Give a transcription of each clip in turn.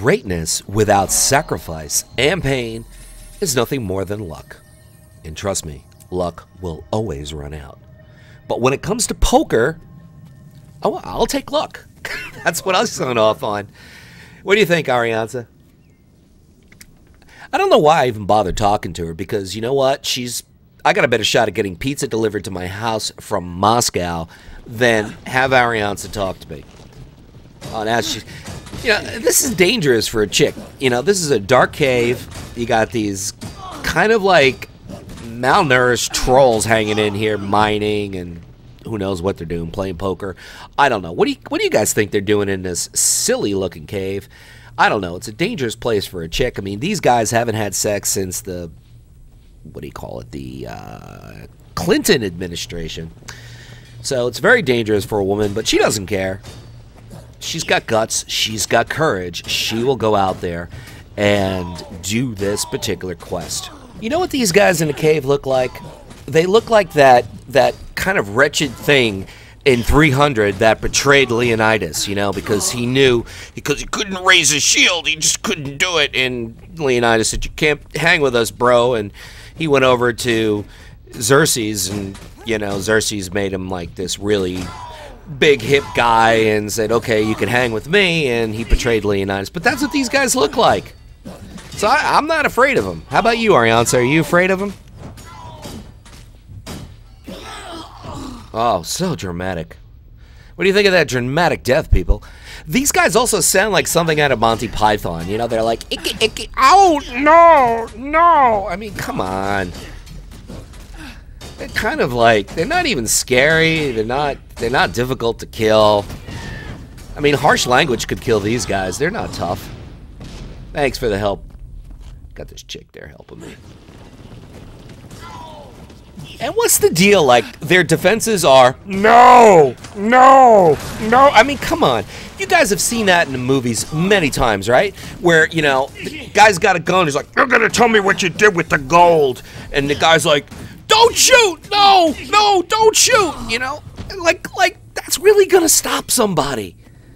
greatness without sacrifice and pain is nothing more than luck. And trust me, luck will always run out. But when it comes to poker, oh, I'll take luck. That's what I was signing off on. What do you think, Arianza? I don't know why I even bothered talking to her, because you know what? I got a better shot at getting pizza delivered to my house from Moscow than have Arianza talk to me. Oh, now she's... You know, this is dangerous for a chick. You know, this is a dark cave. You got these kind of like malnourished trolls hanging in here, mining, and who knows what they're doing, playing poker. I don't know. What do you guys think they're doing in this silly-looking cave? I don't know. It's a dangerous place for a chick. I mean, these guys haven't had sex since the, what do you call it, the Clinton administration. So it's very dangerous for a woman, but she doesn't care. She's got guts. She's got courage. She will go out there and do this particular quest. You know what these guys in the cave look like? They look like that kind of wretched thing in 300 that betrayed Leonidas, you know, because he couldn't raise his shield. He just couldn't do it. And Leonidas said, "You can't hang with us, bro." And he went over to Xerxes, and, you know, Xerxes made him like this really big hip guy and said, "Okay, you can hang with me," and he betrayed Leonidas. But that's what these guys look like. So I'm not afraid of them. How about you, Arianza? Are you afraid of them? Oh, so dramatic. What do you think of that dramatic death, people? These guys also sound like something out of Monty Python. You know, they're like, "Icky, icky, ow, no, no." I mean, come on. They're kind of like, they're not even scary. They're not difficult to kill. I mean, harsh language could kill these guys. They're not tough. Thanks for the help. Got this chick there helping me. And what's the deal? Like, their defenses are, no, no, no. I mean, come on. You guys have seen that in the movies many times, right? Where, you know, the guy's got a gun. He's like, "You're going to tell me what you did with the gold." And the guy's like, "Don't shoot! No! No, don't shoot!" You know? Like that's really gonna stop somebody.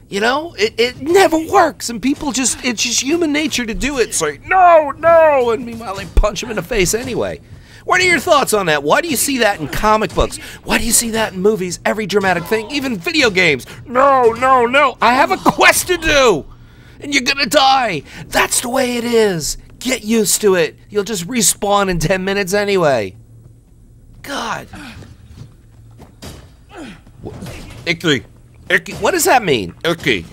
You know? It never works, and people just, it's just human nature to do it. Say, "No, no!" And meanwhile, they punch him in the face anyway. What are your thoughts on that? Why do you see that in comic books? Why do you see that in movies? Every dramatic thing, even video games. "No, no, no! I have a quest to do! And you're gonna die! That's the way it is! Get used to it! You'll just respawn in 10 minutes anyway." God. Icky. Icky. What does that mean? Icky.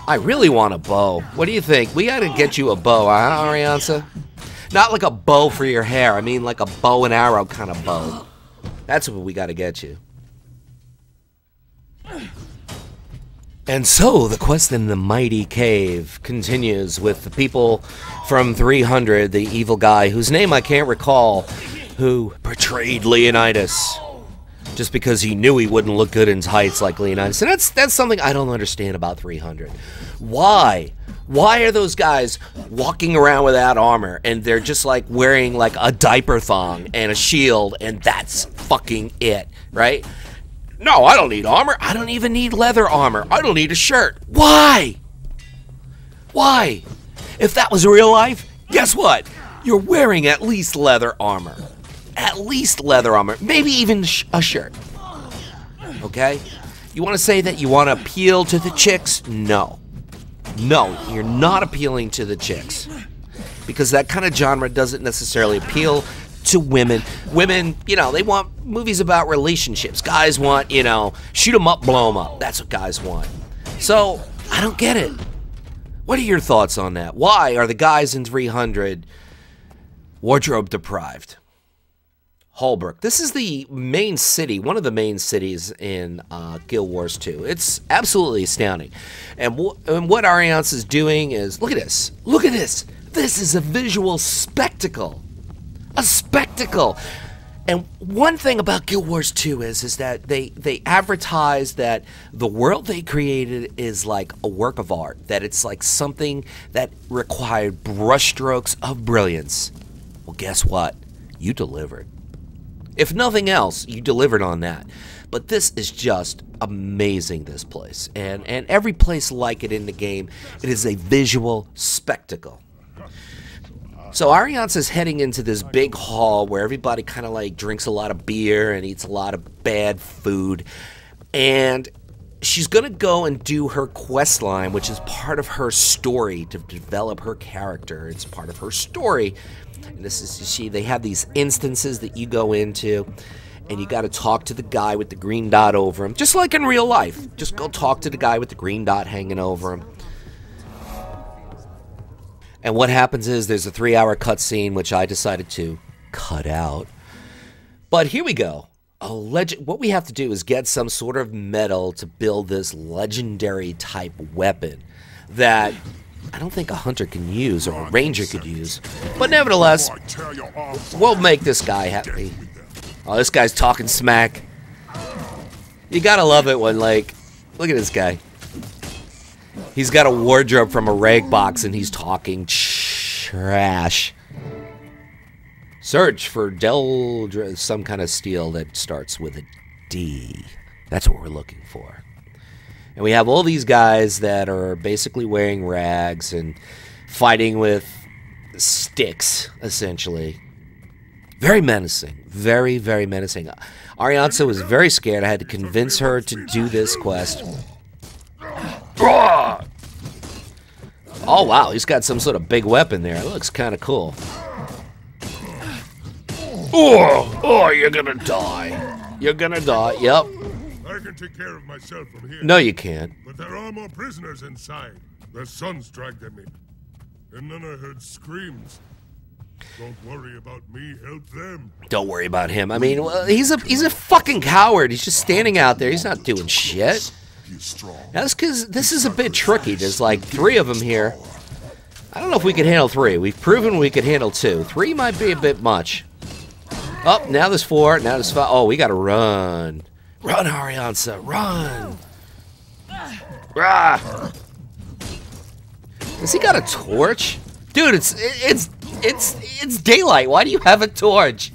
I really want a bow. What do you think? We gotta get you a bow, huh, Arianza? Not like a bow for your hair. I mean like a bow and arrow kind of bow. That's what we gotta get you. And so, the quest in the mighty cave continues with the people from 300, the evil guy, whose name I can't recall, who betrayed Leonidas. Just because he knew he wouldn't look good in tights like Leonidas. And that's something I don't understand about 300. Why? Why are those guys walking around without armor, and they're just like wearing like a diaper thong and a shield, and that's fucking it, right? "No, I don't need armor. I don't even need leather armor. I don't need a shirt." Why? Why? If that was real life, guess what? You're wearing at least leather armor. At least leather armor. Maybe even a shirt. Okay? You want to say that you want to appeal to the chicks? No. No, you're not appealing to the chicks. Because that kind of genre doesn't necessarily appeal to women. Women, you know, they want movies about relationships. Guys want, you know, shoot 'em up, blow 'em up. That's what guys want. So, I don't get it. What are your thoughts on that? Why are the guys in 300 wardrobe deprived? Holbrook. This is the main city, one of the main cities in Gw2. It's absolutely astounding. And what Arianza is doing is, look at this. Look at this. This is a visual spectacle. A spectacle. And one thing about Gw2 is that they advertise that the world they created is like a work of art, that it's like something that required brushstrokes of brilliance. Well, guess what? You delivered. If nothing else, you delivered on that. But this is just amazing, this place. And every place like it in the game, it is a visual spectacle. So Arianza's heading into this big hall where everybody kind of like drinks a lot of beer and eats a lot of bad food. And she's going to go and do her quest line, which is part of her story to develop her character. It's part of her story. And this is they have these instances that you go into, and you got to talk to the guy with the green dot over him, just like in real life. Just go talk to the guy with the green dot hanging over him. And what happens is there's a 3-hour cutscene, which I decided to cut out. But here we go. What we have to do is get some sort of metal to build this legendary type weapon that I don't think a hunter can use or a ranger could use. But nevertheless, we'll make this guy happy. Oh, this guy's talking smack. You gotta love it when, like, look at this guy. He's got a wardrobe from a rag box and he's talking trash. Search for some kind of steel that starts with a D. That's what we're looking for. And we have all these guys that are basically wearing rags and fighting with sticks, essentially. Very menacing. Very, very menacing. Arianza was very scared. I had to convince her to do this quest. Oh, wow. He's got some sort of big weapon there. It looks kind of cool. Oh, you're gonna die. You're gonna die. Yep. I can take care of myself from here. No, you can't. But there are more prisoners inside. Their sons dragged them in. And then I heard screams. Don't worry about me, help them. Don't worry about him. I mean, well, he's a fucking coward. He's just standing out there. He's not doing shit. That's because this is a bit tricky. There's like 3 of them here. I don't know if we can handle 3. We've proven we could handle 2. 3 might be a bit much. Oh, now there's 4. Now there's 5. Oh, we gotta run. Run, Arianza, run. Rah. Has he got a torch? Dude, it's daylight. Why do you have a torch?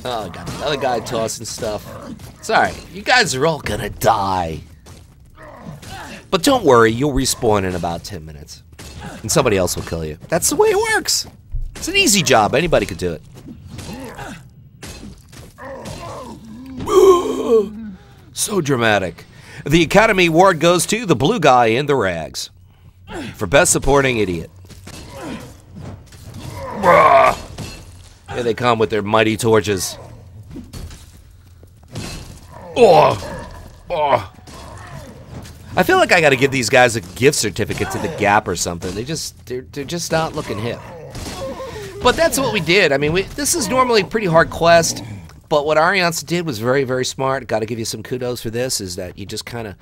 Oh, got another guy tossing stuff. It's alright. You guys are all gonna die. But don't worry, you'll respawn in about 10 minutes. And somebody else will kill you. That's the way it works. It's an easy job. Anybody could do it. So dramatic. The Academy Award goes to the blue guy in the rags for Best Supporting Idiot. Here they come with their mighty torches. I feel like I gotta give these guys a gift certificate to the Gap or something. They're just not looking hip. But that's what we did. I mean, this is normally a pretty hard quest, but what Arianza did was very, very smart. Gotta give you some kudos for this, is that you just kind of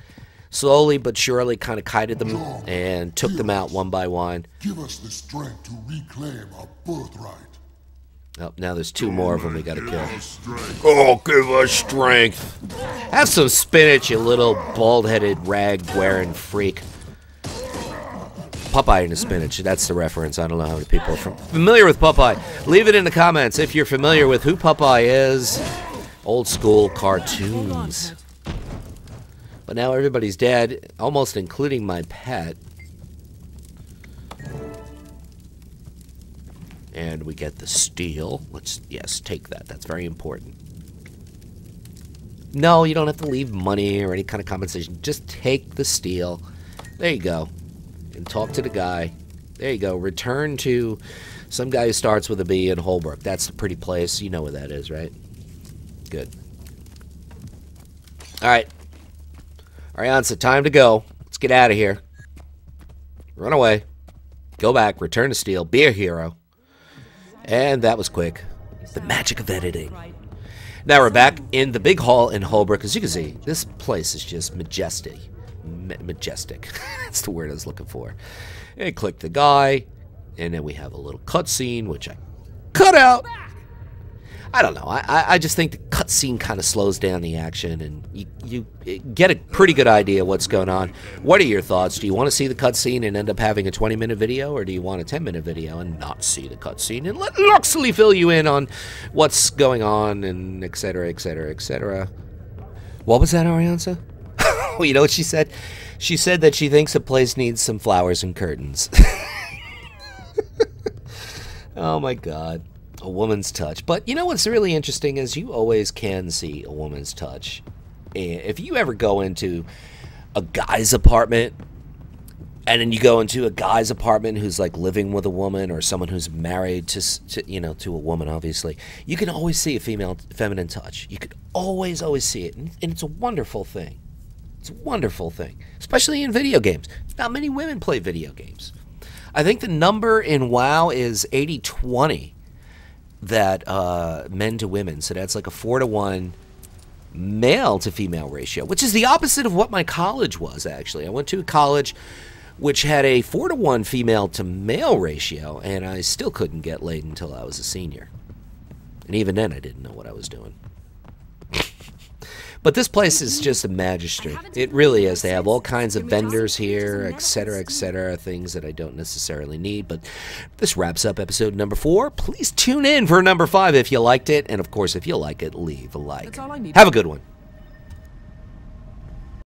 slowly but surely kind of kited them and took them out one by one. Give us the strength to reclaim our birthright. Oh, now there's 2 more of them we gotta kill. Oh, give us strength. Have some spinach, you little bald-headed, rag-wearing freak. Popeye and the spinach, that's the reference. I don't know how many people are familiar with Popeye. Leave it in the comments if you're familiar with who Popeye is. Old school cartoons. But now everybody's dead, almost including my pet. And we get the steel. Yes, take that. That's very important. No, you don't have to leave money or any kind of compensation. Just take the steel. There you go. And talk to the guy. There you go. Return to some guy who starts with a B in Holbrook. That's the pretty place. You know where that is, right? Good. Alright. Arianza, time to go. Let's get out of here. Run away. Go back. Return to steel. Be a hero. And that was quick. The magic of editing. Now we're back in the big hall in Holbrook. As you can see, this place is just majestic. Majestic. That's the word I was looking for. And click the guy. And then we have a little cutscene, which I cut out. I don't know. I just think the cutscene kind of slows down the action, and you get a pretty good idea what's going on. What are your thoughts? Do you want to see the cutscene and end up having a 20-minute video, or do you want a 10-minute video and not see the cutscene and let Luxeley fill you in on what's going on and etc., etc., etc.? What was that, Arianza? You know what she said? She said that she thinks the place needs some flowers and curtains. Oh my God. A woman's touch. But you know what's really interesting is you always can see a woman's touch. If you ever go into a guy's apartment, and then you go into a guy's apartment who's like living with a woman, or someone who's married to a woman, obviously, you can always see a feminine touch. You could always see it, and it's a wonderful thing. It's a wonderful thing, especially in video games. Not many women play video games. I think the number in WoW is 80-20. That men to women, so that's like a 4-to-1 male to female ratio, which is the opposite of what my college was. Actually, I went to a college which had a 4-to-1 female to male ratio, and I still couldn't get laid until I was a senior, and even then I didn't know what I was doing. But this place is just a magistry. It really is. They have all kinds of vendors here, etc., things that I don't necessarily need. But this wraps up episode number 4. Please tune in for number 5 if you liked it. And, of course, if you like it, leave a like. Have a good one.